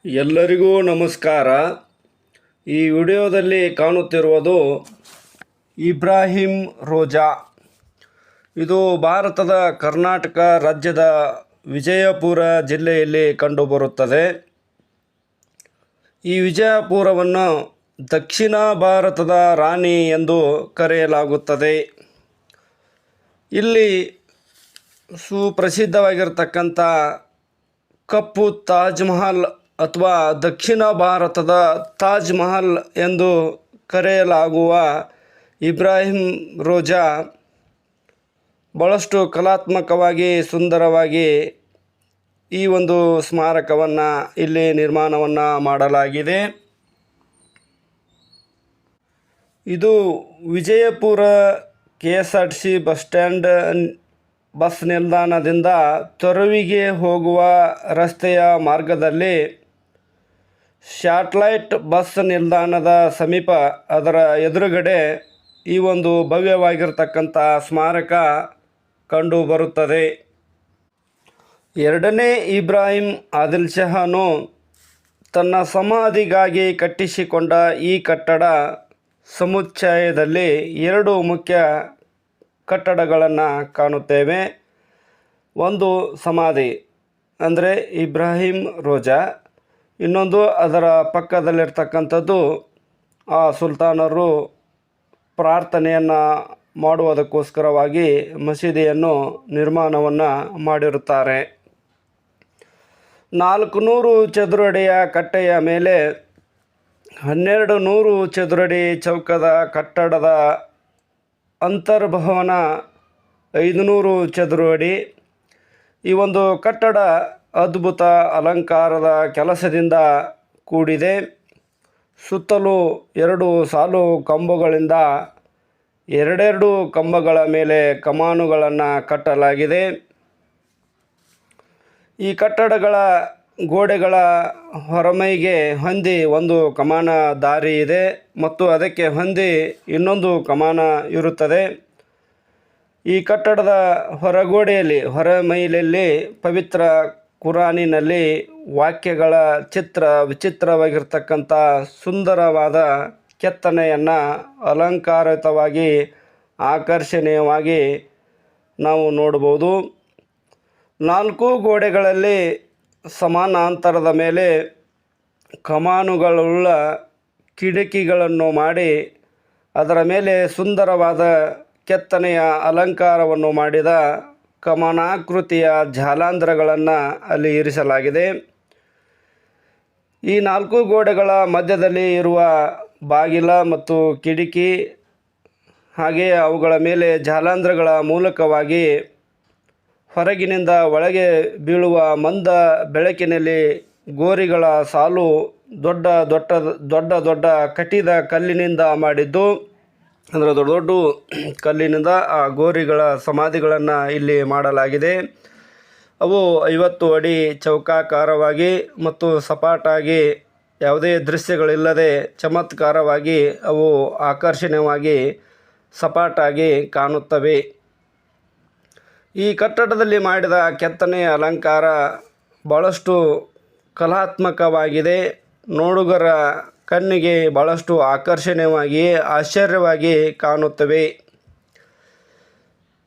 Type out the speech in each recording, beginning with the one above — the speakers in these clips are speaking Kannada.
ಎಲ್ಲರಿಗೂ ನಮಸ್ಕಾರ. ಈ ವಿಡಿಯೋದಲ್ಲಿ ಕಾಣುತ್ತಿರುವುದು ಇಬ್ರಾಹಿಂ ರೋಜಾ. ಇದು ಭಾರತದ ಕರ್ನಾಟಕ ರಾಜ್ಯದ ವಿಜಯಪುರ ಜಿಲ್ಲೆಯಲ್ಲಿ ಕಂಡುಬರುತ್ತದೆ. ಈ ವಿಜಯಪುರವನ್ನು ದಕ್ಷಿಣ ಭಾರತದ ರಾಣಿ ಎಂದು ಕರೆಯಲಾಗುತ್ತದೆ. ಇಲ್ಲಿ ಸುಪ್ರಸಿದ್ಧವಾಗಿರ್ತಕ್ಕಂಥ ಕಪ್ಪು ತಾಜ್ ಮಹಲ್ ಅಥವಾ ದಕ್ಷಿಣ ಭಾರತದ ತಾಜ್ ಮಹಲ್ ಎಂದು ಕರೆಯಲಾಗುವ ಇಬ್ರಾಹಿಂ ರೋಜಾ ಭಾಳಷ್ಟು ಕಲಾತ್ಮಕವಾಗಿ ಸುಂದರವಾಗಿ ಈ ಒಂದು ಸ್ಮಾರಕವನ್ನು ಇಲ್ಲಿ ನಿರ್ಮಾಣವನ್ನು ಮಾಡಲಾಗಿದೆ. ಇದು ವಿಜಯಪುರ KSRTC ಬಸ್ ನಿಲ್ದಾಣದಿಂದ ತೊರವಿಗೆ ಹೋಗುವ ರಸ್ತೆಯ ಮಾರ್ಗದಲ್ಲಿ ಸ್ಯಾಟಲೈಟ್ ಬಸ್ ನಿಲ್ದಾಣದ ಸಮೀಪ ಅದರ ಎದುರುಗಡೆ ಈ ಒಂದು ಭವ್ಯವಾಗಿರ್ತಕ್ಕಂಥ ಸ್ಮಾರಕ ಕಂಡುಬರುತ್ತದೆ. ಎರಡನೇ ಇಬ್ರಾಹಿಂ ಆದಿಲ್ ಶಹಾನು ತನ್ನ ಸಮಾಧಿಗಾಗಿ ಕಟ್ಟಿಸಿಕೊಂಡ ಈ ಕಟ್ಟಡ ಸಮುಚ್ಚಯದಲ್ಲಿ ಎರಡು ಮುಖ್ಯ ಕಟ್ಟಡಗಳನ್ನು ಕಾಣುತ್ತೇವೆ. ಒಂದು ಸಮಾಧಿ ಅಂದರೆ ಇಬ್ರಾಹಿಂ ರೋಜಾ, ಇನ್ನೊಂದು ಅದರ ಪಕ್ಕದಲ್ಲಿರ್ತಕ್ಕಂಥದ್ದು ಆ ಸುಲ್ತಾನರು ಪ್ರಾರ್ಥನೆಯನ್ನು ಮಾಡುವುದಕ್ಕೋಸ್ಕರವಾಗಿ ಮಸೀದಿಯನ್ನು ನಿರ್ಮಾಣವನ್ನು ಮಾಡಿರುತ್ತಾರೆ. 400 ಚದುರಡಿಯ ಕಟ್ಟೆಯ ಮೇಲೆ 1200 ಚದುರಡಿ ಚೌಕದ ಕಟ್ಟಡದ ಅಂತರ್ಭವನ 500 ಚದುರಡಿ. ಈ ಒಂದು ಕಟ್ಟಡ ಅದ್ಭುತ ಅಲಂಕಾರದ ಕೆಲಸದಿಂದ ಕೂಡಿದೆ. ಸುತ್ತಲೂ 2 ಸಾಲು ಕಂಬಗಳಿಂದ ಎರಡೆರಡು ಕಂಬಗಳ ಮೇಲೆ ಕಮಾನುಗಳನ್ನು ಕಟ್ಟಲಾಗಿದೆ. ಈ ಕಟ್ಟಡಗಳ ಗೋಡೆಗಳ ಹೊರಮೈಗೆ ಹೊಂದಿ ಒಂದು ಕಮಾನ ದಾರಿ ಇದೆ ಮತ್ತು ಅದಕ್ಕೆ ಹೊಂದಿ ಇನ್ನೊಂದು ಕಮಾನ ಇರುತ್ತದೆ. ಈ ಕಟ್ಟಡದ ಹೊರಗೋಡೆಯಲ್ಲಿ ಹೊರಮೈಲಲ್ಲಿ ಪವಿತ್ರ ಕುರಾನಿನಲ್ಲಿ ವಾಕ್ಯಗಳ ವಿಚಿತ್ರವಾಗಿರ್ತಕ್ಕಂಥ ಸುಂದರವಾದ ಕೆತ್ತನೆಯನ್ನು ಅಲಂಕಾರಿತವಾಗಿ ಆಕರ್ಷಣೀಯವಾಗಿ ನಾವು ನೋಡ್ಬೋದು. 4 ಗೋಡೆಗಳಲ್ಲಿ ಸಮಾನಾಂತರದ ಮೇಲೆ ಕಮಾನುಗಳುಳ್ಳ ಕಿಟಕಿಗಳನ್ನು ಮಾಡಿ ಅದರ ಮೇಲೆ ಸುಂದರವಾದ ಕೆತ್ತನೆಯ ಅಲಂಕಾರವನ್ನು ಮಾಡಿದ ಕಮಾನಾಕೃತಿಯ ಜಾಲಾಂಧ್ರಗಳನ್ನು ಅಲ್ಲಿ ಇರಿಸಲಾಗಿದೆ. ಈ 4 ಗೋಡೆಗಳ ಮಧ್ಯದಲ್ಲಿ ಇರುವ ಬಾಗಿಲ ಮತ್ತು ಕಿಟಕಿ ಹಾಗೆಯೇ ಅವುಗಳ ಮೇಲೆ ಜಾಲಾಂಧ್ರಗಳ ಮೂಲಕವಾಗಿ ಹೊರಗಿನಿಂದ ಒಳಗೆ ಬೀಳುವ ಮಂದ ಬೆಳಕಿನಲ್ಲಿ ಗೋರಿಗಳ ಸಾಲು ದೊಡ್ಡ ಕಟ್ಟಿದ ಕಲ್ಲಿನಿಂದ ಮಾಡಿದ್ದು, ಅಂದರೆ ದೊಡ್ಡ ದೊಡ್ಡ ಕಲ್ಲಿನಿಂದ ಆ ಗೋರಿಗಳ ಸಮಾಧಿಗಳನ್ನು ಇಲ್ಲಿ ಮಾಡಲಾಗಿದೆ. ಅವು 50 ಅಡಿ ಚೌಕಾಕಾರವಾಗಿ ಮತ್ತು ಸಪಾಟಾಗಿ ಯಾವುದೇ ದೃಶ್ಯಗಳಿಲ್ಲದೆ ಚಮತ್ಕಾರವಾಗಿ ಅವು ಆಕರ್ಷಣೀಯವಾಗಿ ಸಪಾಟಾಗಿ ಕಾಣುತ್ತವೆ. ಈ ಕಟ್ಟಡದಲ್ಲಿ ಮಾಡಿದ ಕೆತ್ತನೆಯ ಅಲಂಕಾರ ಭಾಳಷ್ಟು ಕಲಾತ್ಮಕವಾಗಿದೆ. ನೋಡುಗರ ಕಣ್ಣಿಗೆ ಭಾಳಷ್ಟು ಆಕರ್ಷಣೀಯವಾಗಿ ಆಶ್ಚರ್ಯವಾಗಿ ಕಾಣುತ್ತವೆ.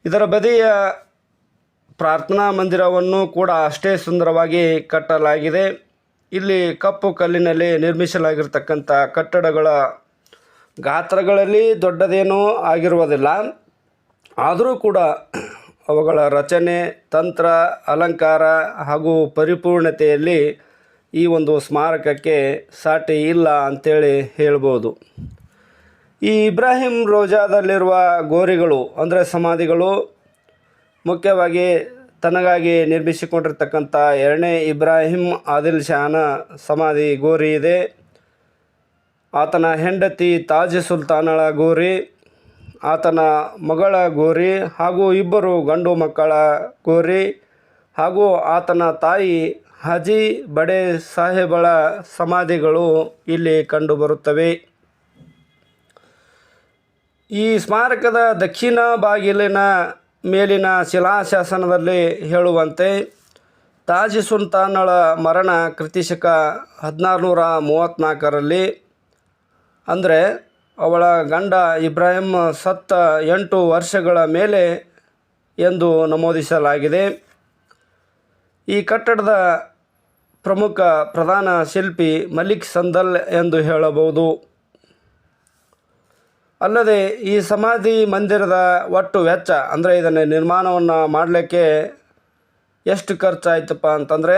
ಇದರ ಬದಿಯ ಪ್ರಾರ್ಥನಾ ಮಂದಿರವನ್ನು ಕೂಡ ಅಷ್ಟೇ ಸುಂದರವಾಗಿ ಕಟ್ಟಲಾಗಿದೆ. ಇಲ್ಲಿ ಕಪ್ಪು ಕಲ್ಲಿನಲ್ಲಿ ನಿರ್ಮಿಸಲಾಗಿರ್ತಕ್ಕಂಥ ಕಟ್ಟಡಗಳ ಗಾತ್ರಗಳಲ್ಲಿ ದೊಡ್ಡದೇನೂ ಆಗಿರುವುದಿಲ್ಲ. ಆದರೂ ಕೂಡ ಅವುಗಳ ರಚನೆ, ತಂತ್ರ, ಅಲಂಕಾರ ಹಾಗೂ ಪರಿಪೂರ್ಣತೆಯಲ್ಲಿ ಈ ಒಂದು ಸ್ಮಾರಕಕ್ಕೆ ಸಾಟಿ ಇಲ್ಲ ಅಂಥೇಳಿ ಹೇಳ್ಬೋದು. ಈ ಇಬ್ರಾಹಿಂ ರೋಜಾದಲ್ಲಿರುವ ಗೋರಿಗಳು ಅಂದರೆ ಸಮಾಧಿಗಳು ಮುಖ್ಯವಾಗಿ ತನಗಾಗಿ ನಿರ್ಮಿಸಿಕೊಂಡಿರ್ತಕ್ಕಂಥ ಎರಡನೇ ಇಬ್ರಾಹಿಂ ಆದಿಲ್ ಶಾನ ಸಮಾಧಿ ಗೋರಿ ಇದೆ. ಆತನ ಹೆಂಡತಿ ತಾಜ್ ಸುಲ್ತಾನಳ ಗೋರಿ, ಆತನ ಮಗಳ ಗೋರಿ ಹಾಗೂ 2 ಗಂಡು ಮಕ್ಕಳ ಗೋರಿ ಹಾಗೂ ಆತನ ತಾಯಿ ಹಾಜಿ ಬಡೆ ಸಾಹೇಬಳ ಸಮಾಧಿಗಳು ಇಲ್ಲಿ ಕಂಡುಬರುತ್ತವೆ. ಈ ಸ್ಮಾರಕದ ದಕ್ಷಿಣ ಬಾಗಿಲಿನ ಮೇಲಿನ ಶಿಲಾಶಾಸನದಲ್ಲಿ ಹೇಳುವಂತೆ ತಾಜ್ ಸುಲ್ತಾನಳ ಮರಣ ಕ್ರಿಸ್ತಶಕ 1634ರಲ್ಲಿ, ಅಂದರೆ ಅವಳ ಗಂಡ ಇಬ್ರಾಹಿಂ ಸತ್ತ 8 ವರ್ಷಗಳ ಮೇಲೆ ಎಂದು ನಮೂದಿಸಲಾಗಿದೆ. ಈ ಕಟ್ಟಡದ ಪ್ರಧಾನ ಶಿಲ್ಪಿ ಮಲಿಕ್ ಸಂದಲ್ ಎಂದು ಹೇಳಬಹುದು. ಅಲ್ಲದೆ ಈ ಸಮಾಧಿ ಮಂದಿರದ ಒಟ್ಟು ವೆಚ್ಚ, ಅಂದರೆ ಇದನ್ನು ನಿರ್ಮಾಣವನ್ನು ಮಾಡಲಿಕ್ಕೆ ಎಷ್ಟು ಖರ್ಚಾಯ್ತಪ್ಪ ಅಂತಂದರೆ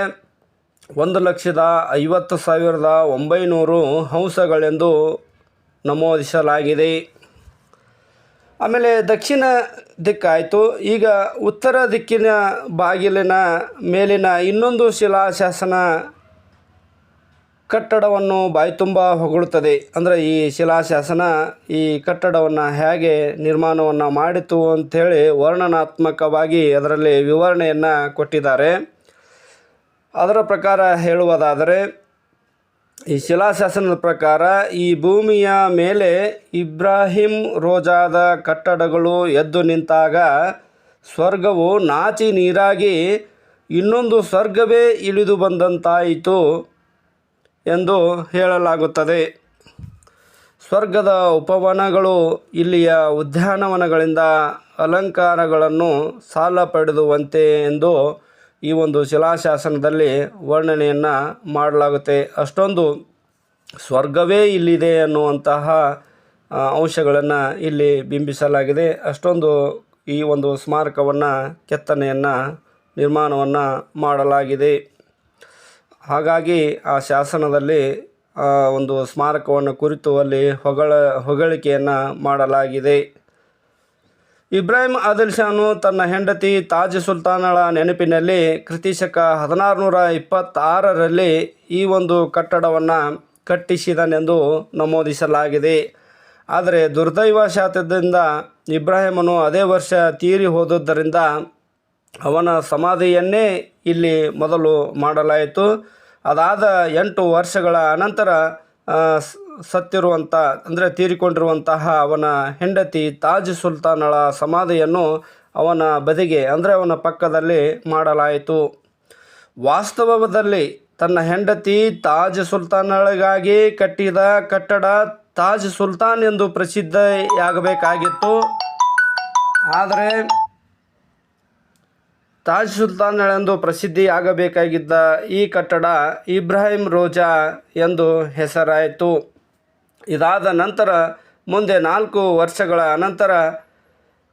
1,50,900 ಹಂಸಗಳೆಂದು ನಮೂದಿಸಲಾಗಿದೆ. ಆಮೇಲೆ ದಕ್ಷಿಣ ದಿಕ್ಕಾಯಿತು. ಈಗ ಉತ್ತರ ದಿಕ್ಕಿನ ಬಾಗಿಲಿನ ಮೇಲಿನ ಇನ್ನೊಂದು ಶಿಲಾಶಾಸನ ಕಟ್ಟಡವನ್ನು ಬಾಯ್ತುಂಬ ಹೊಗಳುತ್ತದೆ. ಅಂದರೆ ಈ ಶಿಲಾಶಾಸನ ಈ ಕಟ್ಟಡವನ್ನು ಹೇಗೆ ನಿರ್ಮಾಣವನ್ನು ಮಾಡಿತು ಅಂಥೇಳಿ ವರ್ಣನಾತ್ಮಕವಾಗಿ ಅದರಲ್ಲಿ ವಿವರಣೆಯನ್ನು ಕೊಟ್ಟಿದ್ದಾರೆ. ಅದರ ಪ್ರಕಾರ ಹೇಳುವುದಾದರೆ, ಈ ಶಿಲಾಶಾಸನದ ಪ್ರಕಾರ ಈ ಭೂಮಿಯ ಮೇಲೆ ಇಬ್ರಾಹಿಂ ರೋಜಾದ ಕಟ್ಟಡಗಳು ಎದ್ದು ನಿಂತಾಗ ಸ್ವರ್ಗವು ನಾಚಿ ನೀರಾಗಿ ಇನ್ನೊಂದು ಸ್ವರ್ಗವೇ ಇಳಿದು ಬಂದಂತಾಯಿತು ಎಂದು ಹೇಳಲಾಗುತ್ತದೆ. ಸ್ವರ್ಗದ ಉಪವನಗಳು ಇಲ್ಲಿಯ ಉದ್ಯಾನವನಗಳಿಂದ ಅಲಂಕಾರಗಳನ್ನು ಸಾಲ ಪಡೆದುವಂತೆ ಎಂದು ಈ ಒಂದು ಶಿಲಾಶಾಸನದಲ್ಲಿ ವರ್ಣನೆಯನ್ನು ಮಾಡಲಾಗುತ್ತೆ. ಅಷ್ಟೊಂದು ಸ್ವರ್ಗವೇ ಇಲ್ಲಿದೆ ಅನ್ನುವಂತಹ ಅಂಶಗಳನ್ನು ಇಲ್ಲಿ ಬಿಂಬಿಸಲಾಗಿದೆ. ಅಷ್ಟೊಂದು ಈ ಒಂದು ಸ್ಮಾರಕವನ್ನು ಕೆತ್ತನೆಯನ್ನು ನಿರ್ಮಾಣವನ್ನು ಮಾಡಲಾಗಿದೆ. ಹಾಗಾಗಿ ಆ ಶಾಸನದಲ್ಲಿ ಒಂದು ಸ್ಮಾರಕವನ್ನು ಕುರಿತು ಅಲ್ಲಿ ಹೊಗಳಿಕೆಯನ್ನು ಮಾಡಲಾಗಿದೆ. ಇಬ್ರಾಹಿಂ ಆದಿಲ್ ಶಾನು ತನ್ನ ಹೆಂಡತಿ ತಾಜ್ ಸುಲ್ತಾನಳ ನೆನಪಿನಲ್ಲಿ ಕ್ರಿಸ್ತಶಕ 1626ರಲ್ಲಿ ಈ ಒಂದು ಕಟ್ಟಡವನ್ನು ಕಟ್ಟಿಸಿದನೆಂದು ನಮೂದಿಸಲಾಗಿದೆ. ಆದರೆ ದುರ್ದೈವಶಾತದಿಂದ ಇಬ್ರಾಹಿಮನು ಅದೇ ವರ್ಷ ತೀರಿ ಹೋದುದರಿಂದ ಅವನ ಸಮಾಧಿಯನ್ನೇ ಇಲ್ಲಿ ಮೊದಲು ಮಾಡಲಾಯಿತು. ಅದಾದ 8 ವರ್ಷಗಳ ಅನಂತರ ಅಂದರೆ ತೀರಿಕೊಂಡಿರುವಂತಹ ಅವನ ಹೆಂಡತಿ ತಾಜ್ ಸುಲ್ತಾನಳ ಸಮಾಧಿಯನ್ನು ಅವನ ಬದಿಗೆ, ಅಂದರೆ ಅವನ ಪಕ್ಕದಲ್ಲಿ ಮಾಡಲಾಯಿತು. ವಾಸ್ತವದಲ್ಲಿ ತನ್ನ ಹೆಂಡತಿ ತಾಜ್ ಸುಲ್ತಾನಳಿಗಾಗಿ ಕಟ್ಟಿದ ಕಟ್ಟಡ ತಾಜ್ ಸುಲ್ತಾನ್ ಎಂದು ಪ್ರಸಿದ್ಧಿಯಾಗಬೇಕಾಗಿತ್ತು. ಆದರೆ ತಾಜ್ ಸುಲ್ತಾನಳೆಂದು ಪ್ರಸಿದ್ಧಿಯಾಗಬೇಕಾಗಿದ್ದ ಈ ಕಟ್ಟಡ ಇಬ್ರಾಹಿಂ ರೋಜಾ ಎಂದು ಹೆಸರಾಯಿತು. ಇದಾದ ನಂತರ ಮುಂದೆ 4 ವರ್ಷಗಳ ಅನಂತರ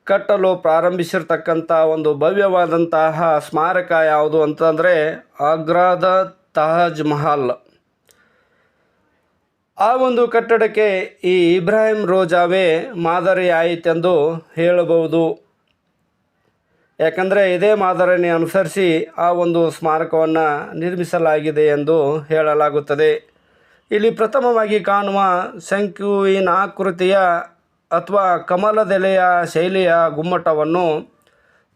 ಕಟ್ಟಲು ಪ್ರಾರಂಭಿಸಿರ್ತಕ್ಕಂಥ ಒಂದು ಭವ್ಯವಾದಂತಹ ಸ್ಮಾರಕ ಯಾವುದು ಅಂತಂದರೆ ಆಗ್ರಾದ ತಾಜ್ ಮಹಲ್. ಆ ಒಂದು ಕಟ್ಟಡಕ್ಕೆ ಈ ಇಬ್ರಾಹಿಂ ರೋಜಾವೇ ಮಾದರಿಯಾಯಿತೆಂದು ಹೇಳಬಹುದು. ಯಾಕಂದರೆ ಇದೇ ಮಾದರಿಯನ್ನು ಅನುಸರಿಸಿ ಆ ಒಂದು ಸ್ಮಾರಕವನ್ನು ನಿರ್ಮಿಸಲಾಗಿದೆ ಎಂದು ಹೇಳಲಾಗುತ್ತದೆ. ಇಲ್ಲಿ ಪ್ರಥಮವಾಗಿ ಕಾಣುವ ಶಂಕುವಿನಾಕೃತಿಯ ಅಥವಾ ಕಮಲದೆಲೆಯ ಶೈಲಿಯ ಗುಮ್ಮಟವನ್ನು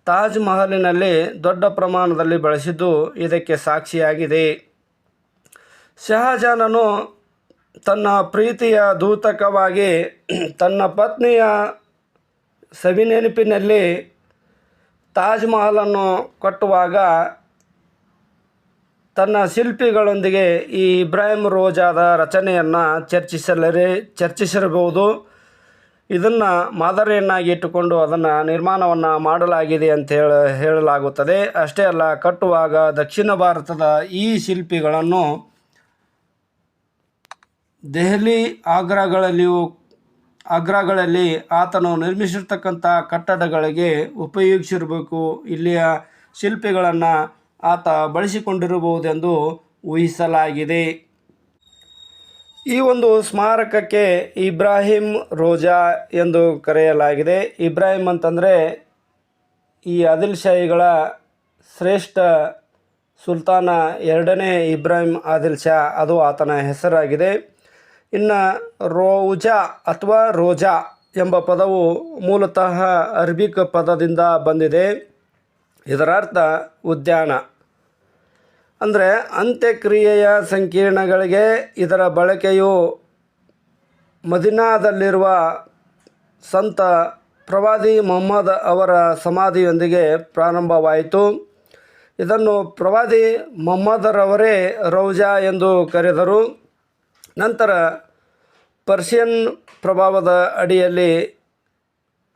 ತಾಜ್ ಮಹಲಿನಲ್ಲಿ ದೊಡ್ಡ ಪ್ರಮಾಣದಲ್ಲಿ ಬಳಸಿದ್ದು ಇದಕ್ಕೆ ಸಾಕ್ಷಿಯಾಗಿದೆ. ಶಹಜಾನನು ತನ್ನ ಪ್ರೀತಿಯ ದ್ಯೋತಕವಾಗಿ ತನ್ನ ಪತ್ನಿಯ ಸವಿನೆನಪಿನಲ್ಲಿ ತಾಜ್ ಮಹಲನ್ನು ಕಟ್ಟುವಾಗ ತನ್ನ ಶಿಲ್ಪಿಗಳೊಂದಿಗೆ ಈ ಇಬ್ರಾಹಿಂ ರೋಜಾದ ರಚನೆಯನ್ನು ಚರ್ಚಿಸಿರಬಹುದು. ಇದನ್ನು ಮಾದರಿಯನ್ನಾಗಿ ಇಟ್ಟುಕೊಂಡು ಅದನ್ನು ನಿರ್ಮಾಣವನ್ನು ಮಾಡಲಾಗಿದೆ ಅಂತ ಹೇಳಲಾಗುತ್ತದೆ. ಅಷ್ಟೇ ಅಲ್ಲ, ಕಟ್ಟುವಾಗ ದಕ್ಷಿಣ ಭಾರತದ ಈ ಶಿಲ್ಪಿಗಳನ್ನು ದೆಹಲಿ, ಆಗ್ರಾಗಳಲ್ಲಿ ಆತನು ನಿರ್ಮಿಸಿರ್ತಕ್ಕಂಥ ಕಟ್ಟಡಗಳಿಗೆ ಉಪಯೋಗಿಸಿರಬೇಕು. ಇಲ್ಲಿಯ ಶಿಲ್ಪಿಗಳನ್ನು ಆತ ಬಳಸಿಕೊಂಡಿರಬಹುದೆಂದು ಊಹಿಸಲಾಗಿದೆ. ಈ ಒಂದು ಸ್ಮಾರಕಕ್ಕೆ ಇಬ್ರಾಹಿಂ ರೋಜಾ ಎಂದು ಕರೆಯಲಾಗಿದೆ. ಇಬ್ರಾಹಿಂ ಅಂತಂದರೆ ಈ ಆದಿಲ್ ಶಾಹಿಗಳ ಶ್ರೇಷ್ಠ ಸುಲ್ತಾನ 2ನೇ ಇಬ್ರಾಹಿಂ ಆದಿಲ್ ಶಾ, ಅದು ಆತನ ಹೆಸರಾಗಿದೆ. ಇನ್ನು ರೋಜಾ ಅಥವಾ ರೋಜಾ ಎಂಬ ಪದವು ಮೂಲತಃ ಅರಬಿಕ್ ಪದದಿಂದ ಬಂದಿದೆ. ಇದರ ಅರ್ಥ ಉದ್ಯಾನ. ಅಂದರೆ ಅಂತ್ಯಕ್ರಿಯೆಯ ಸಂಕೀರ್ಣಗಳಿಗೆ ಇದರ ಬಳಕೆಯು ಮದೀನಾದಲ್ಲಿರುವ ಸಂತ ಪ್ರವಾದಿ ಮುಹಮ್ಮದ್ ಅವರ ಸಮಾಧಿಯೊಂದಿಗೆ ಪ್ರಾರಂಭವಾಯಿತು. ಇದನ್ನು ಪ್ರವಾದಿ ಮೊಹಮ್ಮದರವರೇ ರೌಜಾ ಎಂದು ಕರೆದರು. ನಂತರ ಪರ್ಷಿಯನ್ ಪ್ರಭಾವದ ಅಡಿಯಲ್ಲಿ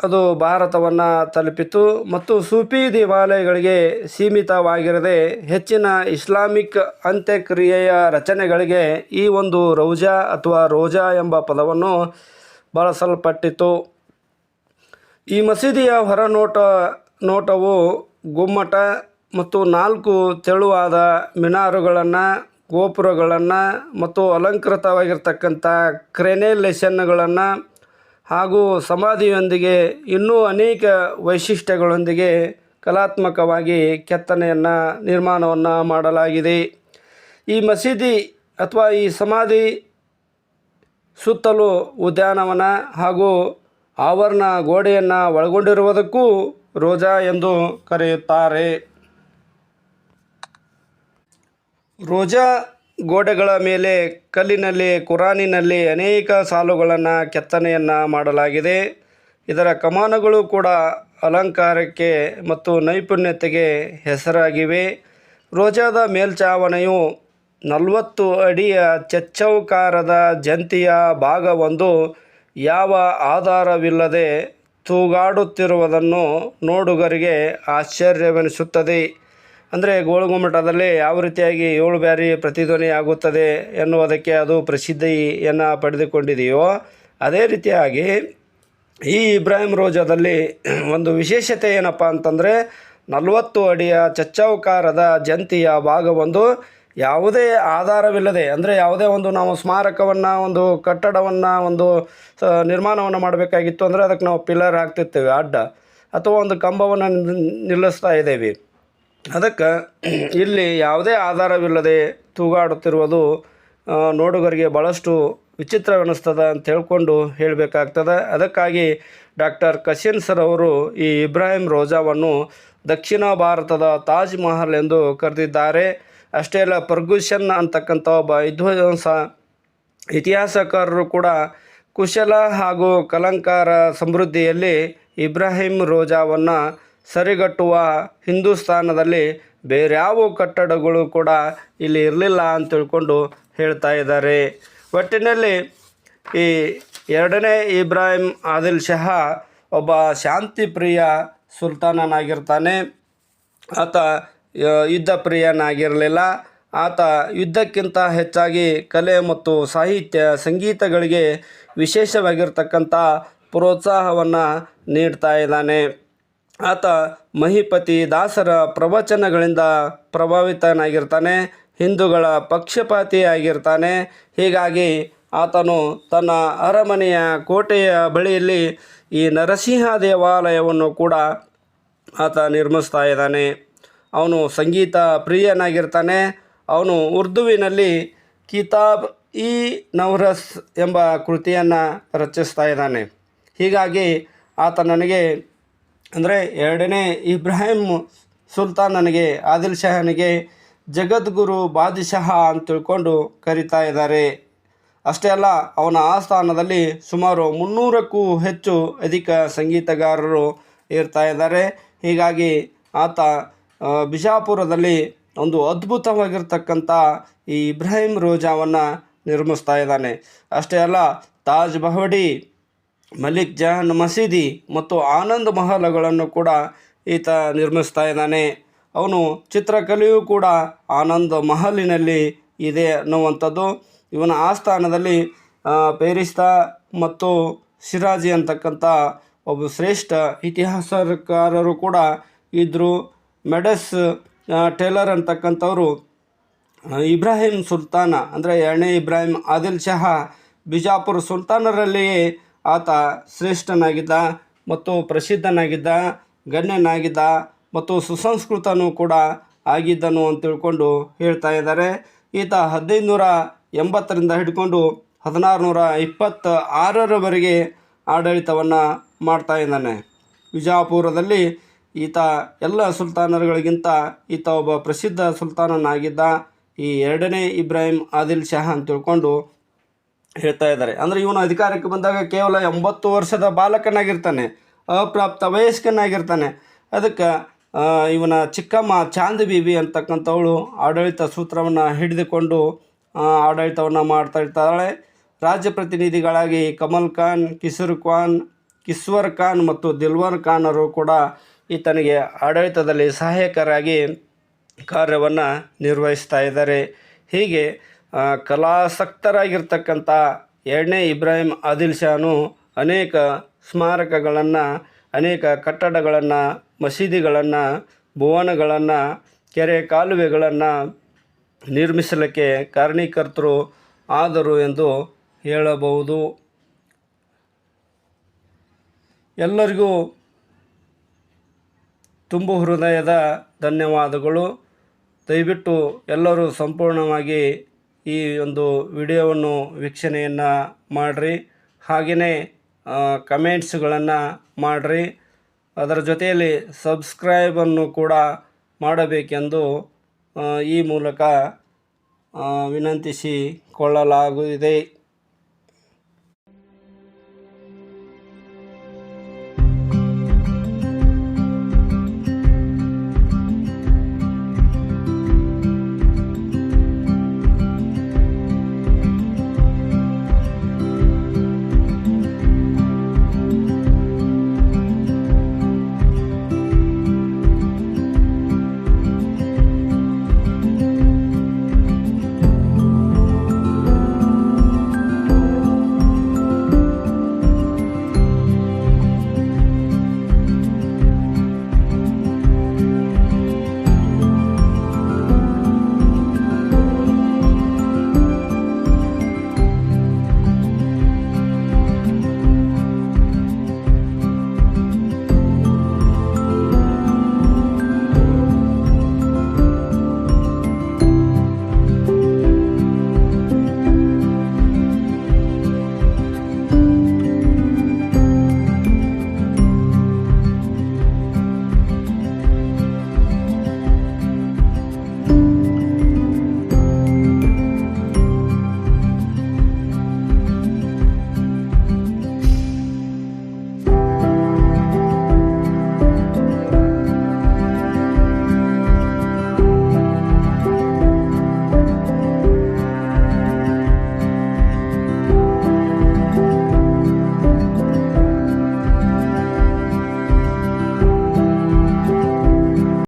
ಅದು ಭಾರತವನ್ನು ತಲುಪಿತು ಮತ್ತು ಸೂಫಿ ದೇವಾಲಯಗಳಿಗೆ ಸೀಮಿತವಾಗಿರದೆ ಹೆಚ್ಚಿನ ಇಸ್ಲಾಮಿಕ್ ಅಂತ್ಯಕ್ರಿಯೆಯ ರಚನೆಗಳಿಗೆ ಈ ಒಂದು ರೌಜಾ ಅಥವಾ ರೋಜಾ ಎಂಬ ಪದವನ್ನು ಬಳಸಲ್ಪಟ್ಟಿತು. ಈ ಮಸೀದಿಯ ನೋಟವು ಗುಮ್ಮಟ ಮತ್ತು 4 ತೆಳುವಾದ ಮಿನಾರುಗಳನ್ನು, ಗೋಪುರಗಳನ್ನು ಮತ್ತು ಅಲಂಕೃತವಾಗಿರ್ತಕ್ಕಂಥ ಕ್ರೆನೆಲೇಷನ್ಗಳನ್ನು ಹಾಗೂ ಸಮಾಧಿಯೊಂದಿಗೆ ಇನ್ನೂ ಅನೇಕ ವೈಶಿಷ್ಟ್ಯಗಳೊಂದಿಗೆ ಕಲಾತ್ಮಕವಾಗಿ ಕೆತ್ತನೆಯನ್ನು ನಿರ್ಮಾಣವನ್ನು ಮಾಡಲಾಗಿದೆ. ಈ ಮಸೀದಿ ಅಥವಾ ಈ ಸಮಾಧಿ ಸುತ್ತಲೂ ಉದ್ಯಾನವನ ಹಾಗೂ ಆವರಣ ಗೋಡೆಯನ್ನು ಒಳಗೊಂಡಿರುವುದಕ್ಕೂ ರೋಜಾ ಎಂದು ಕರೆಯುತ್ತಾರೆ. ರೋಜಾ ಗೋಡೆಗಳ ಮೇಲೆ ಕಲ್ಲಿನಲ್ಲಿ ಕುರಾನಿನಲ್ಲಿ ಅನೇಕ ಸಾಲುಗಳನ್ನು ಕೆತ್ತನೆಯನ್ನು ಮಾಡಲಾಗಿದೆ. ಇದರ ಕಮಾನುಗಳು ಕೂಡ ಅಲಂಕಾರಕ್ಕೆ ಮತ್ತು ನೈಪುಣ್ಯತೆಗೆ ಹೆಸರಾಗಿವೆ. ರೋಜಾದ ಮೇಲ್ಛಾವಣಿಯು 40 ಅಡಿಯ ಚಚ್ಚೌಕಾರದ ಜಂತಿಯ ಭಾಗವೊಂದು ಯಾವ ಆಧಾರವಿಲ್ಲದೆ ತೂಗಾಡುತ್ತಿರುವುದನ್ನು ನೋಡುಗರಿಗೆ ಆಶ್ಚರ್ಯವೆನಿಸುತ್ತದೆ. ಅಂದರೆ ಗೋಳಗುಮ್ಮಟದಲ್ಲಿ ಯಾವ ರೀತಿಯಾಗಿ 7 ಬಾರಿ ಪ್ರತಿಧ್ವನಿ ಆಗುತ್ತದೆ ಎನ್ನುವುದಕ್ಕೆ ಅದು ಪ್ರಸಿದ್ಧಿಯನ್ನು ಪಡೆದುಕೊಂಡಿದೆಯೋ ಅದೇ ರೀತಿಯಾಗಿ ಈ ಇಬ್ರಾಹಿಂ ರೋಜಾದಲ್ಲಿ ಒಂದು ವಿಶೇಷತೆ ಏನಪ್ಪ ಅಂತಂದರೆ 40 ಅಡಿಯ ಚಚ್ಚೌಕಾರದ ಜಂತಿಯ ಭಾಗವೊಂದು ಯಾವುದೇ ಆಧಾರವಿಲ್ಲದೆ, ಅಂದರೆ ಯಾವುದೇ ಒಂದು ನಾವು ಸ್ಮಾರಕವನ್ನು, ಒಂದು ಕಟ್ಟಡವನ್ನು, ಒಂದು ನಿರ್ಮಾಣವನ್ನು ಮಾಡಬೇಕಾಗಿತ್ತು ಅಂದರೆ ಅದಕ್ಕೆ ನಾವು ಪಿಲ್ಲರ್ ಹಾಕ್ತಿರ್ತೇವೆ ಅಡ್ಡ, ಅಥವಾ ಒಂದು ಕಂಬವನ್ನು ನಿಲ್ಲಿಸ್ತಾ ಇದ್ದೇವೆ. ಅದಕ್ಕೆ ಇಲ್ಲಿ ಯಾವುದೇ ಆಧಾರವಿಲ್ಲದೆ ತೂಗಾಡುತ್ತಿರುವುದು ನೋಡುಗರಿಗೆ ಭಾಳಷ್ಟು ವಿಚಿತ್ರವೆನಿಸ್ತದೆ ಅಂತ ಹೇಳ್ಕೊಂಡು ಹೇಳಬೇಕಾಗ್ತದೆ. ಅದಕ್ಕಾಗಿ ಡಾಕ್ಟರ್ ಕಸಿನ್ ಸರ್ ಅವರು ಈ ಇಬ್ರಾಹಿಂ ರೋಜಾವನ್ನು ದಕ್ಷಿಣ ಭಾರತದ ತಾಜ್ ಮಹಲ್ ಎಂದು ಕರೆದಿದ್ದಾರೆ. ಅಷ್ಟೇ ಅಲ್ಲ, ಫರ್ಗೂಸನ್ ಅಂತಕ್ಕಂಥ ಒಬ್ಬ ವಿದ್ವಾಂಸ ಇತಿಹಾಸಕಾರರು ಕೂಡ ಕುಶಲ ಹಾಗೂ ಕಲಂಕಾರ ಸಮೃದ್ಧಿಯಲ್ಲಿ ಇಬ್ರಾಹಿಂ ರೋಜಾವನ್ನು ಸರಿಗಟ್ಟುವ ಹಿಂದೂಸ್ತಾನದಲ್ಲಿ ಬೇರ್ಯಾವ ಕಟ್ಟಡಗಳು ಕೂಡ ಇಲ್ಲಿ ಇರಲಿಲ್ಲ ಅಂತ ತಿಳ್ಕೊಂಡು ಹೇಳ್ತಾ ಇದ್ದಾರೆ. ಒಟ್ಟಿನಲ್ಲಿ ಈ 2ನೇ ಇಬ್ರಾಹಿಂ ಆದಿಲ್ ಶಹ ಒಬ್ಬ ಶಾಂತಿಪ್ರಿಯ ಸುಲ್ತಾನನಾಗಿರ್ತಾನೆ. ಆತ ಯುದ್ಧ ಪ್ರಿಯನಾಗಿರಲಿಲ್ಲ. ಆತ ಯುದ್ಧಕ್ಕಿಂತ ಹೆಚ್ಚಾಗಿ ಕಲೆ ಮತ್ತು ಸಾಹಿತ್ಯ, ಸಂಗೀತಗಳಿಗೆ ವಿಶೇಷವಾಗಿರ್ತಕ್ಕಂಥ ಪ್ರೋತ್ಸಾಹವನ್ನು ನೀಡ್ತಾ ಇದ್ದಾನೆ. ಆತ ಮಹಿಪತಿ ದಾಸರ ಪ್ರವಚನಗಳಿಂದ ಪ್ರಭಾವಿತನಾಗಿರ್ತಾನೆ. ಹಿಂದೂಗಳ ಪಕ್ಷಪಾತಿಯಾಗಿರ್ತಾನೆ. ಹೀಗಾಗಿ ಆತನು ತನ್ನ ಅರಮನೆಯ ಕೋಟೆಯ ಬಳಿಯಲ್ಲಿ ಈ ನರಸಿಂಹ ದೇವಾಲಯವನ್ನು ಕೂಡ ಆತ ನಿರ್ಮಿಸ್ತಾ ಇದ್ದಾನೆ. ಅವನು ಸಂಗೀತ ಪ್ರಿಯನಾಗಿರ್ತಾನೆ. ಅವನು ಉರ್ದುವಿನಲ್ಲಿ ಕಿತಾಬ್ ಇ ನವರಸ್ ಎಂಬ ಕೃತಿಯನ್ನು ರಚಿಸ್ತಾ ಇದ್ದಾನೆ. ಹೀಗಾಗಿ ಆತ ನನಗೆ, ಅಂದರೆ 2ನೇ ಇಬ್ರಾಹಿಂ ಸುಲ್ತಾನನಿಗೆ, ಆದಿಲ್ ಶಹನಿಗೆ ಜಗದ್ಗುರು ಬಾದಿಶಾಹ ಅಂತ ತಿಳ್ಕೊಂಡು ಕರೀತಾ ಇದ್ದಾರೆ. ಅಷ್ಟೇ ಅಲ್ಲ, ಅವನ ಆಸ್ಥಾನದಲ್ಲಿ ಸುಮಾರು 300ಕ್ಕೂ ಹೆಚ್ಚು ಅಧಿಕ ಸಂಗೀತಗಾರರು ಇರ್ತಾ ಇದ್ದಾರೆ. ಹೀಗಾಗಿ ಆತ ಬಿಜಾಪುರದಲ್ಲಿ ಒಂದು ಅದ್ಭುತವಾಗಿರ್ತಕ್ಕಂಥ ಈ ಇಬ್ರಾಹಿಂ ರೋಜಾವನ್ನು ನಿರ್ಮಿಸ್ತಾ ಇದ್ದಾನೆ. ಅಷ್ಟೇ ಅಲ್ಲ, ತಾಜ್ ಬಹವಡಿ, ಮಲಿಕ್ ಜಹಾನ್ ಮಸೀದಿ ಮತ್ತು ಆನಂದ್ ಮಹಲ್ಗಳನ್ನು ಕೂಡ ಈತ ನಿರ್ಮಿಸ್ತಾ ಇದ್ದಾನೆ. ಅವನು ಚಿತ್ರಕಲೆಯೂ ಕೂಡ ಆನಂದ್ ಮಹಲಿನಲ್ಲಿ ಇದೆ ಅನ್ನುವಂಥದ್ದು. ಇವನ ಆಸ್ಥಾನದಲ್ಲಿ ಪೇರಿಸ್ತಾ ಮತ್ತು ಸಿರಾಜಿ ಅಂತಕ್ಕಂಥ ಒಬ್ಬ ಶ್ರೇಷ್ಠ ಇತಿಹಾಸಕಾರರು ಕೂಡ ಇದ್ದರು. ಮೆಡಸ್ ಟೇಲರ್ ಅಂತಕ್ಕಂಥವರು ಇಬ್ರಾಹಿಂ ಸುಲ್ತಾನ, ಅಂದರೆ 2ನೇ ಇಬ್ರಾಹಿಂ ಆದಿಲ್ ಶಹ ಬಿಜಾಪುರ ಸುಲ್ತಾನರಲ್ಲಿಯೇ ಆತ ಶ್ರೇಷ್ಠನಾಗಿದ್ದ ಮತ್ತು ಪ್ರಸಿದ್ಧನಾಗಿದ್ದ, ಗಣ್ಯನಾಗಿದ್ದ ಮತ್ತು ಸುಸಂಸ್ಕೃತನೂ ಕೂಡ ಆಗಿದ್ದನು ಅಂತ ತಿಳ್ಕೊಂಡು ಹೇಳ್ತಾ ಇದ್ದಾರೆ. ಈತ 1580ರಿಂದ ಹಿಡ್ಕೊಂಡು 1626ರವರೆಗೆ ಆಡಳಿತವನ್ನು ಮಾಡ್ತಾ ಇದ್ದಾನೆ. ವಿಜಾಪುರದಲ್ಲಿ ಈತ ಎಲ್ಲ ಸುಲ್ತಾನರುಗಳಿಗಿಂತ ಈತ ಒಬ್ಬ ಪ್ರಸಿದ್ಧ ಸುಲ್ತಾನನಾಗಿದ್ದ. ಈ 2ನೇ ಇಬ್ರಾಹಿಂ ಆದಿಲ್ ಶಹ ಅಂತ ತಿಳ್ಕೊಂಡು ಹೇಳ್ತಾ ಇದ್ದಾರೆ. ಅಂದರೆ ಇವನು ಅಧಿಕಾರಕ್ಕೆ ಬಂದಾಗ ಕೇವಲ 80 ವರ್ಷದ ಬಾಲಕನಾಗಿರ್ತಾನೆ, ಅಪ್ರಾಪ್ತ ವಯಸ್ಕನಾಗಿರ್ತಾನೆ. ಅದಕ್ಕೆ ಇವನ ಚಿಕ್ಕಮ್ಮ ಚಾಂದ್ ಬೀಬಿ ಅಂತಕ್ಕಂಥವಳು ಆಡಳಿತ ಸೂತ್ರವನ್ನು ಹಿಡಿದುಕೊಂಡು ಆಡಳಿತವನ್ನು ಮಾಡ್ತಾ ಇರ್ತಾಳೆ. ರಾಜ್ಯ ಪ್ರತಿನಿಧಿಗಳಾಗಿ ಕಮಲ್ ಖಾನ್, ಕಿಶ್ವರ್ ಖಾನ್ ಮತ್ತು ದಿಲ್ವರ್ ಖಾನರು ಕೂಡ ಈತನಿಗೆ ಆಡಳಿತದಲ್ಲಿ ಸಹಾಯಕರಾಗಿ ಕಾರ್ಯವನ್ನು ನಿರ್ವಹಿಸ್ತಾ ಇದ್ದಾರೆ. ಹೀಗೆ ಕಲಾಸಕ್ತರಾಗಿರ್ತಕ್ಕಂಥ ಎರಡನೇ ಇಬ್ರಾಹಿಂ ಆದಿಲ್ ಶಾನು ಅನೇಕ ಸ್ಮಾರಕಗಳನ್ನು, ಅನೇಕ ಕಟ್ಟಡಗಳನ್ನು, ಮಸೀದಿಗಳನ್ನು, ಭವನಗಳನ್ನು, ಕೆರೆ ಕಾಲುವೆಗಳನ್ನು ನಿರ್ಮಿಸಲಿಕ್ಕೆ ಕಾರಣೀಕರ್ತರು ಆದರು ಎಂದು ಹೇಳಬಹುದು. ಎಲ್ಲರಿಗೂ ತುಂಬು ಹೃದಯದ ಧನ್ಯವಾದಗಳು. ದಯವಿಟ್ಟು ಎಲ್ಲರೂ ಸಂಪೂರ್ಣವಾಗಿ ಈ ಒಂದು ವಿಡಿಯೋವನ್ನು ವೀಕ್ಷಣೆಯನ್ನು ಮಾಡಿರಿ. ಹಾಗೆಯೇ ಕಮೆಂಟ್ಸ್ಗಳನ್ನು ಮಾಡಿರಿ. ಅದರ ಜೊತೆಯಲ್ಲಿ ಸಬ್ಸ್ಕ್ರೈಬನ್ನು ಕೂಡ ಮಾಡಬೇಕೆಂದು ಈ ಮೂಲಕ ವಿನಂತಿಸಿಕೊಳ್ಳಲಾಗಿದೆ.